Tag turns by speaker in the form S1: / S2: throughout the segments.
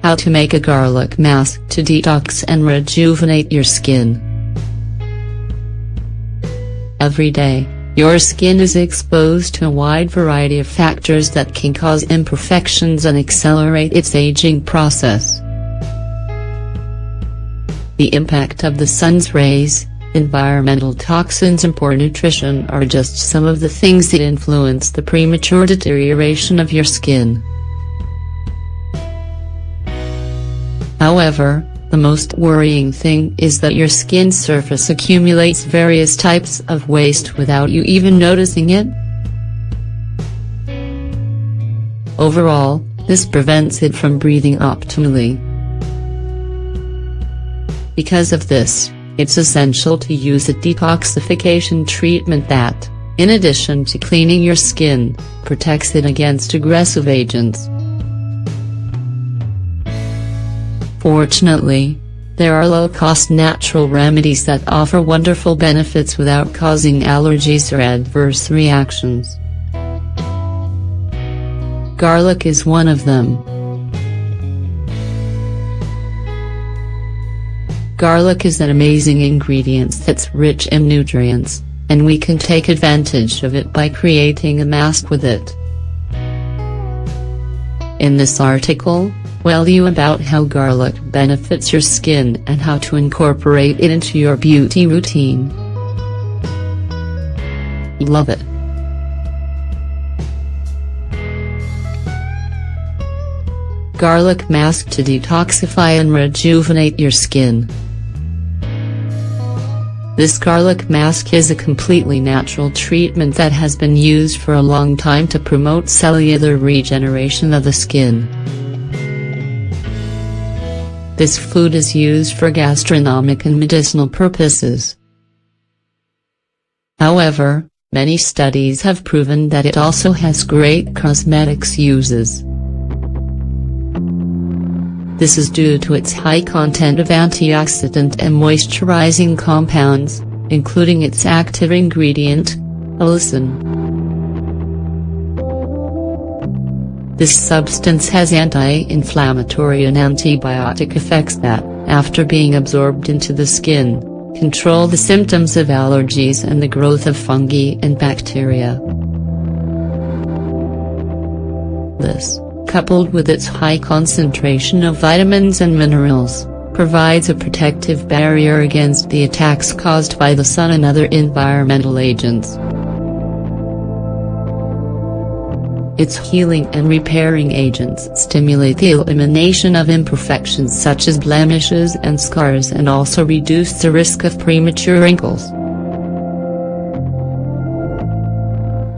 S1: How to make a garlic mask to detox and rejuvenate your skin. Every day, your skin is exposed to a wide variety of factors that can cause imperfections and accelerate its aging process. The impact of the sun's rays, environmental toxins and poor nutrition are just some of the things that influence the premature deterioration of your skin. However, the most worrying thing is that your skin surface accumulates various types of waste without you even noticing it. Overall, this prevents it from breathing optimally. Because of this, it's essential to use a detoxification treatment that, in addition to cleaning your skin, protects it against aggressive agents. Fortunately, there are low-cost natural remedies that offer wonderful benefits without causing allergies or adverse reactions. Garlic is one of them. Garlic is an amazing ingredient that's rich in nutrients, and we can take advantage of it by creating a mask with it. In this article, we'll tell you about how garlic benefits your skin and how to incorporate it into your beauty routine. Love it. Garlic mask to detoxify and rejuvenate your skin. This garlic mask is a completely natural treatment that has been used for a long time to promote cellular regeneration of the skin. This food is used for gastronomic and medicinal purposes. However, many studies have proven that it also has great cosmetics uses. This is due to its high content of antioxidant and moisturizing compounds, including its active ingredient, allicin. This substance has anti-inflammatory and antibiotic effects that, after being absorbed into the skin, control the symptoms of allergies and the growth of fungi and bacteria. This, coupled with its high concentration of vitamins and minerals, provides a protective barrier against the attacks caused by the sun and other environmental agents. Its healing and repairing agents stimulate the elimination of imperfections such as blemishes and scars and also reduce the risk of premature wrinkles.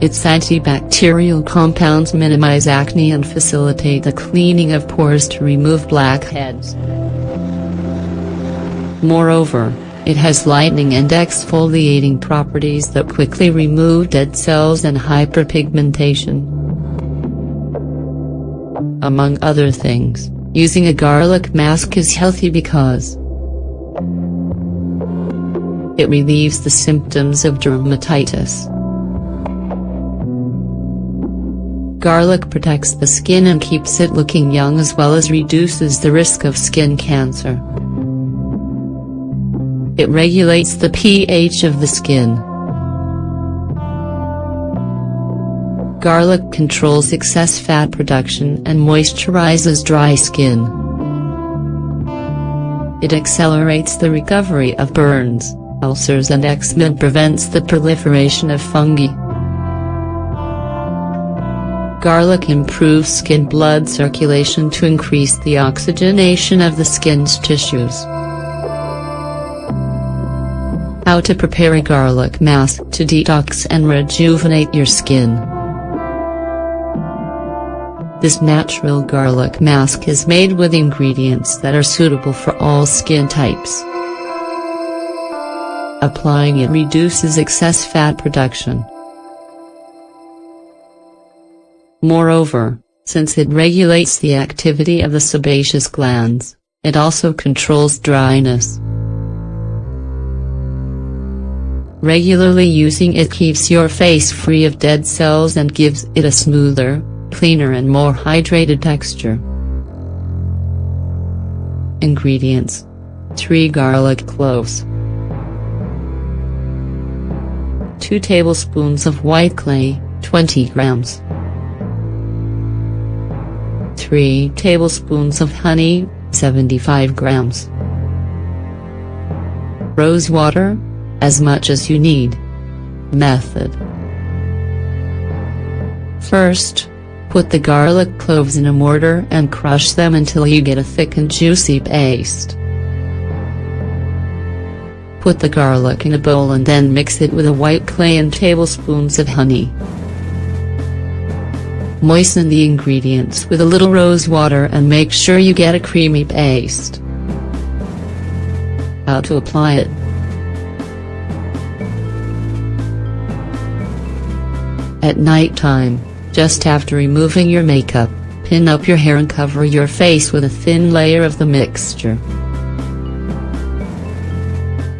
S1: Its antibacterial compounds minimize acne and facilitate the cleaning of pores to remove blackheads. Moreover, it has lightening and exfoliating properties that quickly remove dead cells and hyperpigmentation. Among other things, using a garlic mask is healthy because it relieves the symptoms of dermatitis. Garlic protects the skin and keeps it looking young as well as reduces the risk of skin cancer. It regulates the pH of the skin. Garlic controls excess fat production and moisturizes dry skin. It accelerates the recovery of burns, ulcers and eczema and prevents the proliferation of fungi. Garlic improves skin blood circulation to increase the oxygenation of the skin's tissues. How to prepare a garlic mask to detox and rejuvenate your skin. This natural garlic mask is made with ingredients that are suitable for all skin types. Applying it reduces excess fat production. Moreover, since it regulates the activity of the sebaceous glands, it also controls dryness. Regularly using it keeps your face free of dead cells and gives it a smoother, cleaner and more hydrated texture. Ingredients: 3 garlic cloves, 2 tablespoons of white clay, 20 grams, 3 tablespoons of honey, 75 grams, rose water, as much as you need. Method: first, put the garlic cloves in a mortar and crush them until you get a thick and juicy paste. Put the garlic in a bowl and then mix it with a white clay and tablespoons of honey. Moisten the ingredients with a little rose water and make sure you get a creamy paste. How to apply it: at night time, just after removing your makeup, pin up your hair and cover your face with a thin layer of the mixture.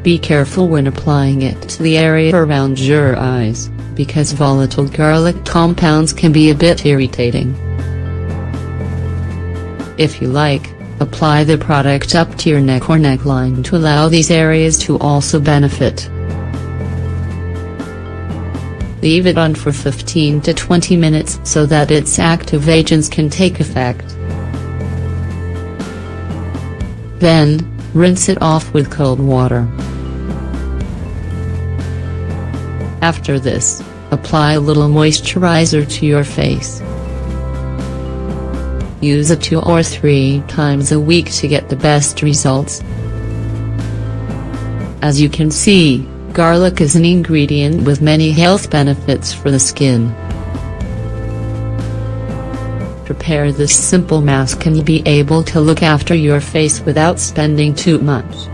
S1: Be careful when applying it to the area around your eyes, because volatile garlic compounds can be a bit irritating. If you like, apply the product up to your neck or neckline to allow these areas to also benefit. Leave it on for 15 to 20 minutes so that its active agents can take effect. Then, rinse it off with cold water. After this, apply a little moisturizer to your face. Use it 2 or 3 times a week to get the best results. As you can see, garlic is an ingredient with many health benefits for the skin. Prepare this simple mask and you'll be able to look after your face without spending too much.